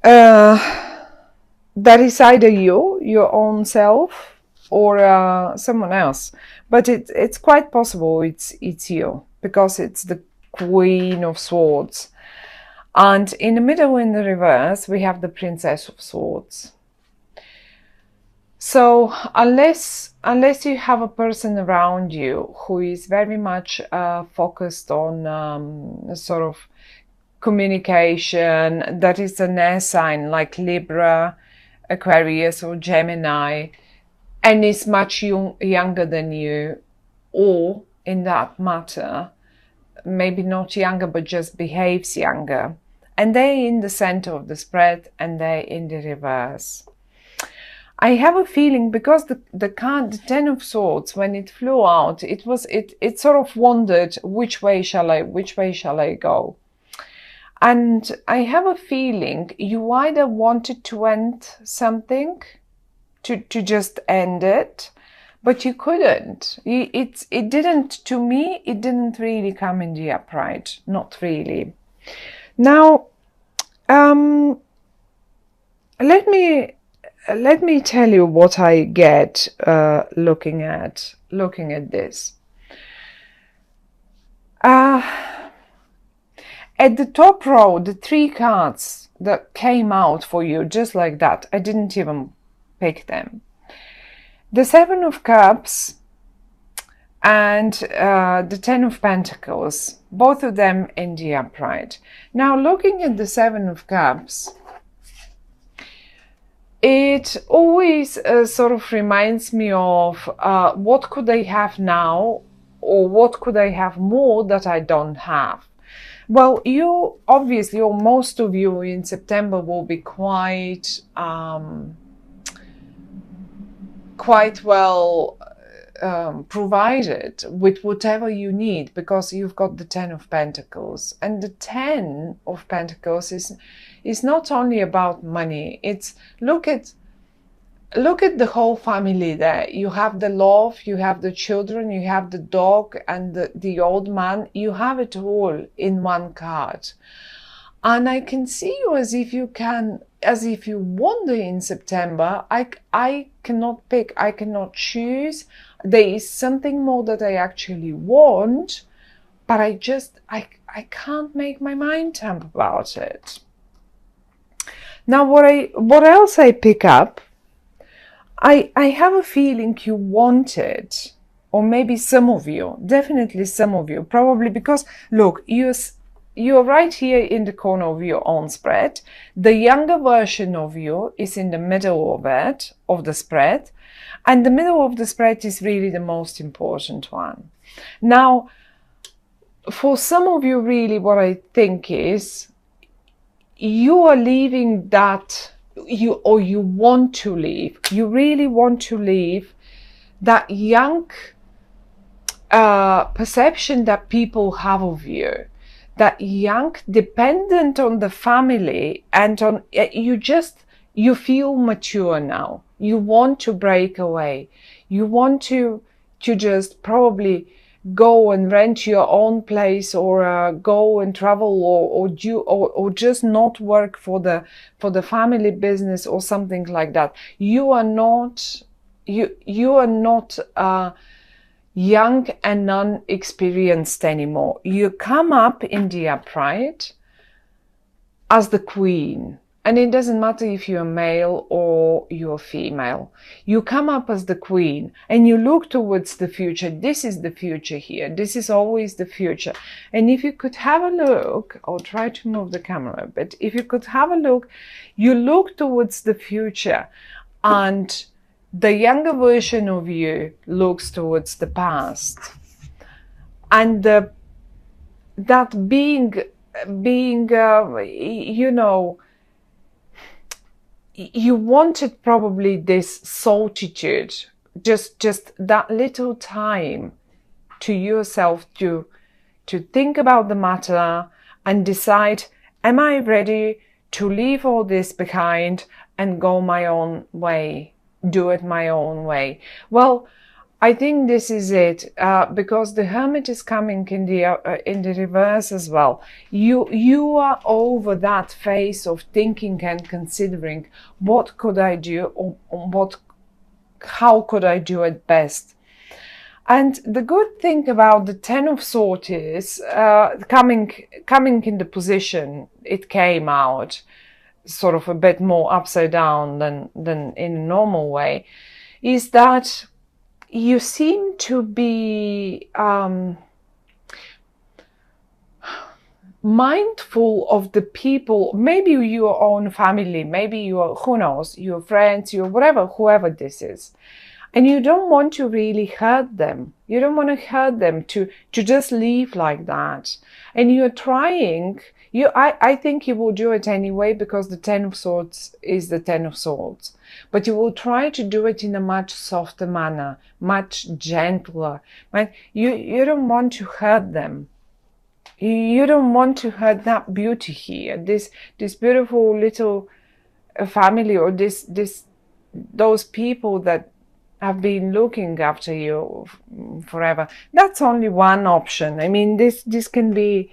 That is either you, your own self, or someone else. But it's quite possible it's you, because it's the Queen of Swords. And in the middle, in the reverse, we have the Princess of Swords. So unless you have a person around you who is very much focused on sort of communication, that is an air sign like Libra, Aquarius or Gemini, and is much younger than you, or in that matter, maybe not younger but just behaves younger, and they're in the center of the spread and they're in the reverse. I have a feeling, because the card, the Ten of Swords, when it flew out, it sort of wondered which way shall I go. And I have a feeling you either wanted to end something, to just end it, but you couldn't. It didn't, to me, it didn't really come in the upright, not really. Now, let me tell you what I get looking at this. At the top row, the 3 cards that came out for you just like that, I didn't even pick them. The 7 of Cups and the 10 of Pentacles, both of them in the upright. Now, looking at the 7 of Cups, it always sort of reminds me of what could I have now, or what could I have more that I don't have. Well, you obviously, or most of you in September, will be quite well provided with whatever you need, because you've got the 10 of Pentacles. And the 10 of Pentacles is not only about money. It's look at the whole family there. You have the love, you have the children, you have the dog and the old man. You have it all in one card. And I can see you as if you wander in September. I cannot pick, I cannot choose. There is something more that I actually want, but I can't make my mind up about it. Now, what else I pick up, I have a feeling you wanted, or maybe some of you, definitely some of you, probably because, look, you're right here in the corner of your own spread. The younger version of you is in the middle of it, of the spread. And the middle of the spread is really the most important one. Now, for some of you, really, what I think is you are leaving that, you want to leave. You really want to leave that young perception that people have of you. That young, dependent on the family, and on you feel mature now. You want to break away. You want to just probably go and rent your own place, or go and travel, or just not work for the family business or something like that. You are not young and non-experienced anymore. You come up in the upright as the queen. And it doesn't matter if you're male or you're female. You come up as the queen and you look towards the future. This is the future here. This is always the future. And if you could have a look, I'll try to move the camera a bit. If you could have a look, you look towards the future, and the younger version of you looks towards the past. And that being, you know, you wanted probably this solitude, just that little time to yourself to think about the matter and decide, am I ready to leave all this behind and go my own way, do it my own way? Well, I think this is it, because the Hermit is coming in the reverse as well. You are over that phase of thinking and considering what could I do, or how could I do it best. And the good thing about the Ten of Swords is coming in the position it came out, sort of a bit more upside down than in a normal way, is that you seem to be mindful of the people, maybe your own family, maybe your, who knows, your friends, your whatever, whoever this is. And you don't want to really hurt them. You don't want to hurt them to just leave like that. And you're trying, I think you will do it anyway, because the Ten of Swords is the Ten of Swords. But you will try to do it in a much softer manner, much gentler. You don't want to hurt them. You don't want to hurt that beauty here, this beautiful little family, or those people that have been looking after you forever. That's only one option. I mean, this can be,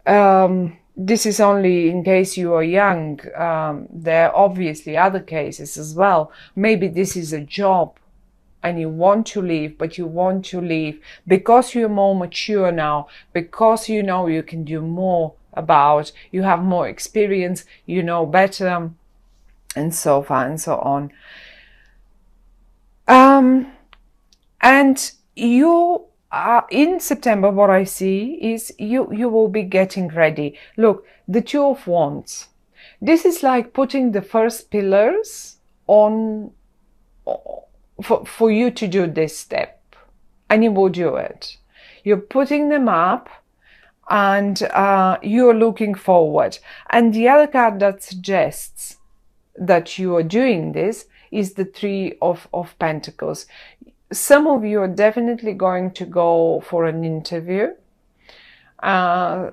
this is only in case you are young. There are obviously other cases as well. Maybe this is a job and you want to leave, but you want to leave because you're more mature now, because you know you can do more about, you have more experience, you know better, and so far and so on. And you in September, what I see is you will be getting ready. Look, the Two of Wands. This is like putting the first pillars on for you to do this step, and you will do it. You're putting them up, and you're looking forward. And the other card that suggests that you are doing this is the Three of Pentacles. Some of you are definitely going to go for an interview, for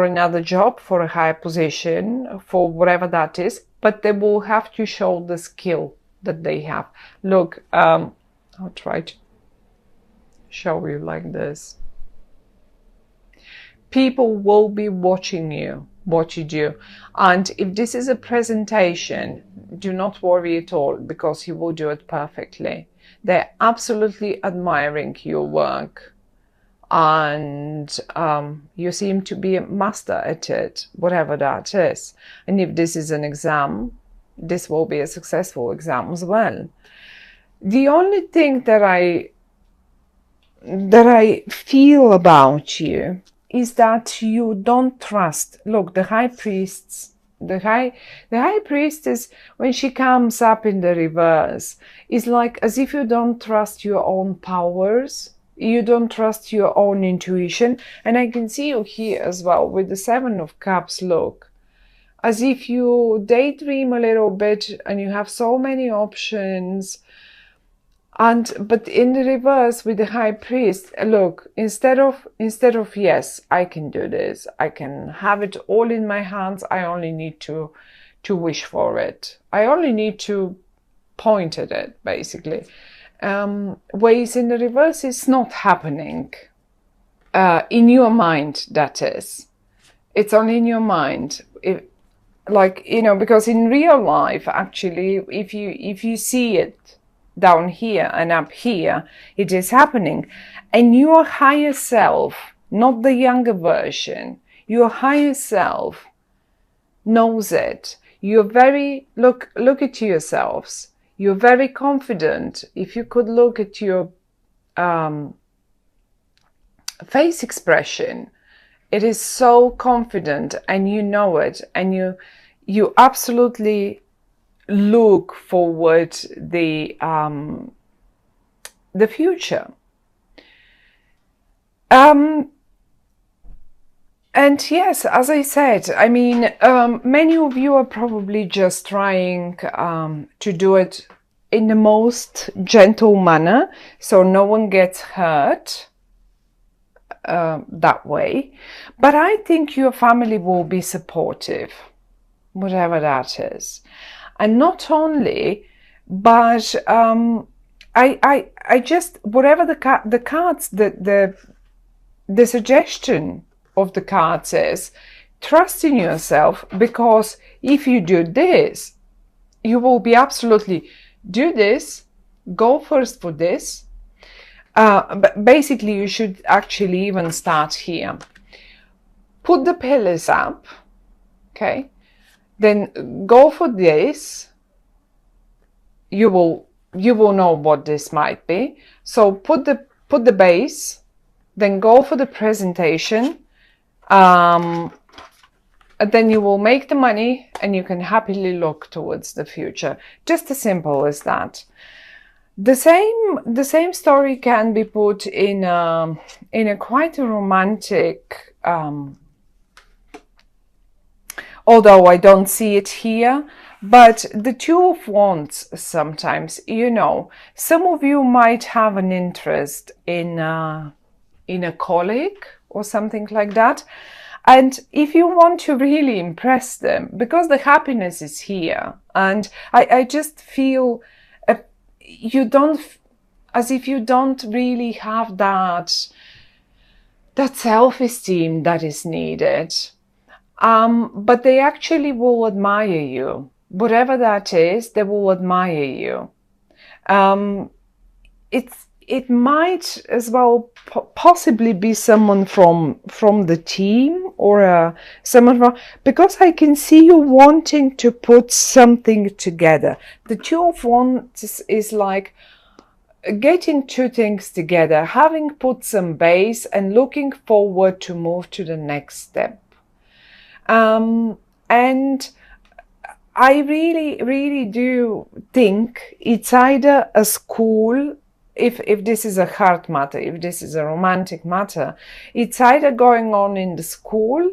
another job, for a higher position, for whatever that is, but they will have to show the skill that they have. Look, I'll try to show you like this. People will be watching you, what you do. And if this is a presentation, do not worry at all, because you will do it perfectly. They're absolutely admiring your work, and you seem to be a master at it, whatever that is. And if this is an exam, this will be a successful exam as well. The only thing that I feel about you is that you don't trust. Look, the High Priestess, the High Priestess, when she comes up in the reverse, is like as if you don't trust your own powers, you don't trust your own intuition. And I can see you here as well with the Seven of Cups. Look, as if you daydream a little bit and you have so many options. But in the reverse with the High Priest, look, instead of yes, I can do this, I can have it all in my hands, I only need to wish for it. I only need to point at it, basically. Ways in the reverse is not happening. In your mind, that is. It's only in your mind. Like, you know, because in real life, actually, if you see it down here and up here, it is happening. And your higher self, not the younger version, your higher self knows it. You're very, look at yourselves. You're very confident. If you could look at your face expression, it is so confident, and you know it, and you absolutely look forward the future. And yes, as I said, I mean, many of you are probably just trying to do it in the most gentle manner, so no one gets hurt that way. But I think your family will be supportive, whatever that is. And not only, but I just, whatever the cards, the suggestion of the cards is, trust in yourself, because if you do this, you will be absolutely, do this, go first for this. But basically, you should actually even start here. Put the pillars up, okay? Then go for this. You will know what this might be. So put the base, then go for the presentation. And then you will make the money, and you can happily look towards the future. Just as simple as that. The same story can be put in a quite a romantic, although I don't see it here, but the Two of Wands sometimes, you know, some of you might have an interest in a colleague or something like that. And if you want to really impress them, because the happiness is here, and I just feel you don't, as if you don't really have that self-esteem that is needed. But they actually will admire you. Whatever that is, they will admire you. It might as well possibly be someone from the team, or someone from, because I can see you wanting to put something together. The Two of Wands is like getting two things together, having put some base and looking forward to move to the next step. And I really do think it's either a school, if this is a heart matter, if this is a romantic matter, it's either going on in the school,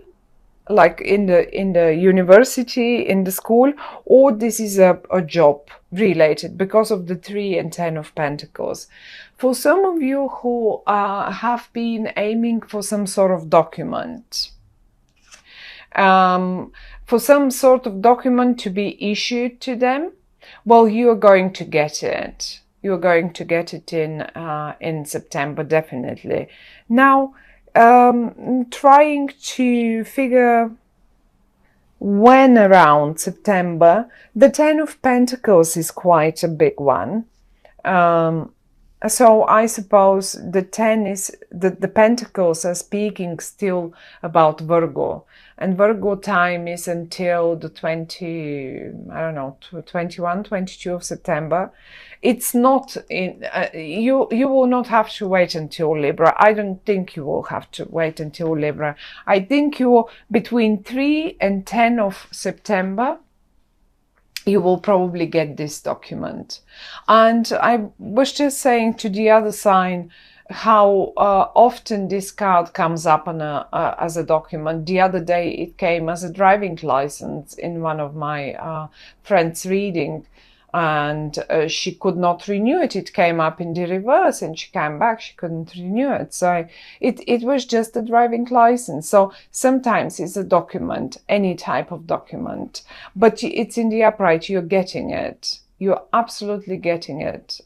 like in the university, in the school, or this is a job related, because of the 3 and 10 of Pentacles. For some of you who have been aiming for some sort of document, for some sort of document to be issued to them, well, you are going to get it. You're going to get it in September, definitely. Now, trying to figure when around September, the 10 of Pentacles is quite a big one. So I suppose the 10 is, the Pentacles are speaking still about Virgo. And Virgo time is until the 21, 22 of September. It's not in, you will not have to wait until Libra. I don't think you will have to wait until Libra. I think you will, between 3 and 10 of September, you will probably get this document. And I was just saying to the other sign how often this card comes up on as a document. The other day it came as a driving license in one of my friends' reading, and she could not renew it. It came up in the reverse, and she came back, she couldn't renew it. So it was just a driving license. So sometimes it's a document, any type of document, but it's in the upright, you're getting it. You're absolutely getting it.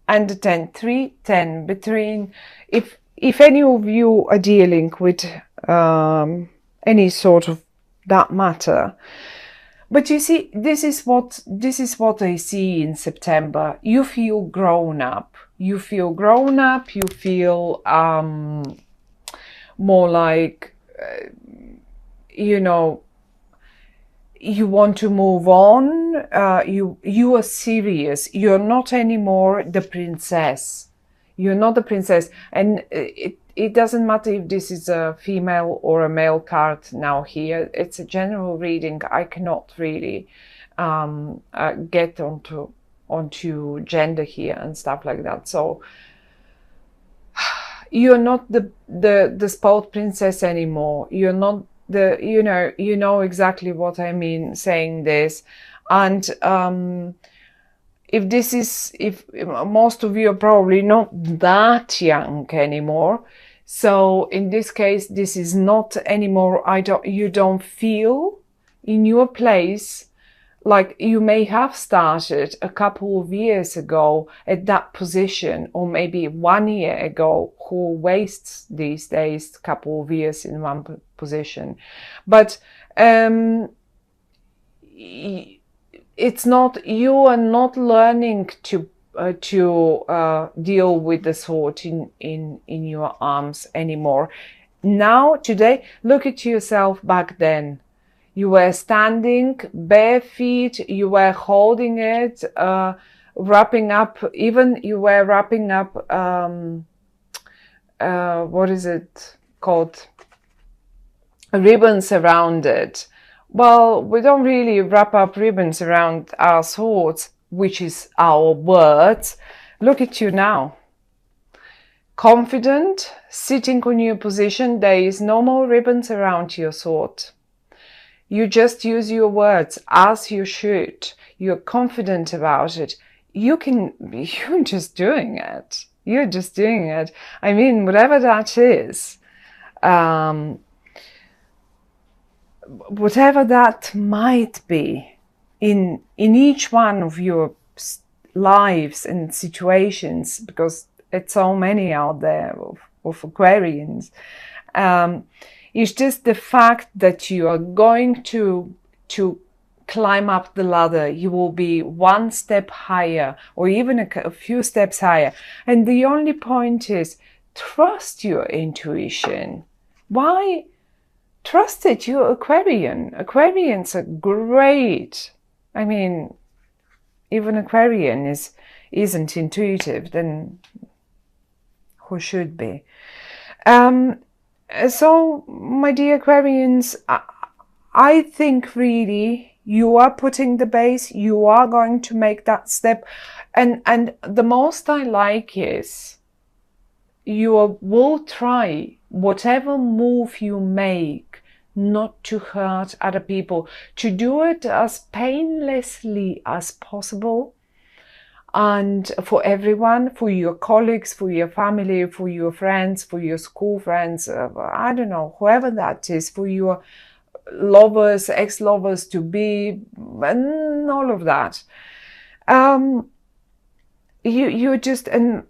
And the 10, 3, 10, between, if any of you are dealing with any sort of that matter. But you see, this is what I see in September. You feel grown up. You feel grown up. You feel more like, you know, you want to move on. You are serious. You're not anymore the princess. You're not the princess, and it doesn't matter if this is a female or a male card now here. It's a general reading. I cannot really get onto gender here and stuff like that. So you're not the spoiled princess anymore. You're not the, you know exactly what I mean saying this. And if most of you are probably not that young anymore, so in this case, this is not anymore, you don't feel in your place like you may have started a couple of years ago at that position, or maybe 1 year ago, who wastes these days a couple of years in one position. But it's not, you are not learning to deal with the thought in your arms anymore. Now, today, look at yourself back then. You were standing bare feet, you were holding it, wrapping up, even you were wrapping up, what is it called? Ribbons around it. Well, we don't really wrap up ribbons around our thoughts, which is our words. Look at you now. Confident, sitting on your position, there is no more ribbons around your thought. You just use your words as you should. You're confident about it. You're just doing it. You're just doing it. I mean, whatever that is, whatever that might be in each one of your lives and situations, because it's so many out there of Aquarians. It's just the fact that you are going to climb up the ladder. You will be one step higher, or even a few steps higher. And the only point is, trust your intuition. Why trust it? You're Aquarian. Aquarians are great. I mean, even Aquarian isn't intuitive, then who should be? So, my dear Aquarians, I think really you are putting the base, you are going to make that step. And the most I like is you will try whatever move you make not to hurt other people, to do it as painlessly as possible. And for everyone, for your colleagues, for your family, for your friends, for your school friends, I don't know, whoever that is, for your lovers, ex-lovers to be, and all of that. You just, and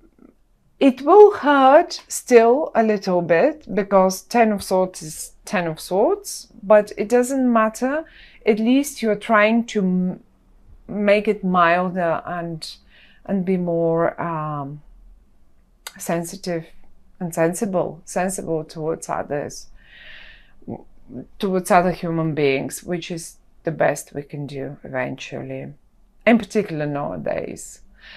it will hurt still a little bit, because 10 of Swords is 10 of Swords, but it doesn't matter. At least you're trying to make it milder and be more sensitive and sensible towards others, towards other human beings, which is the best we can do eventually, in particular nowadays.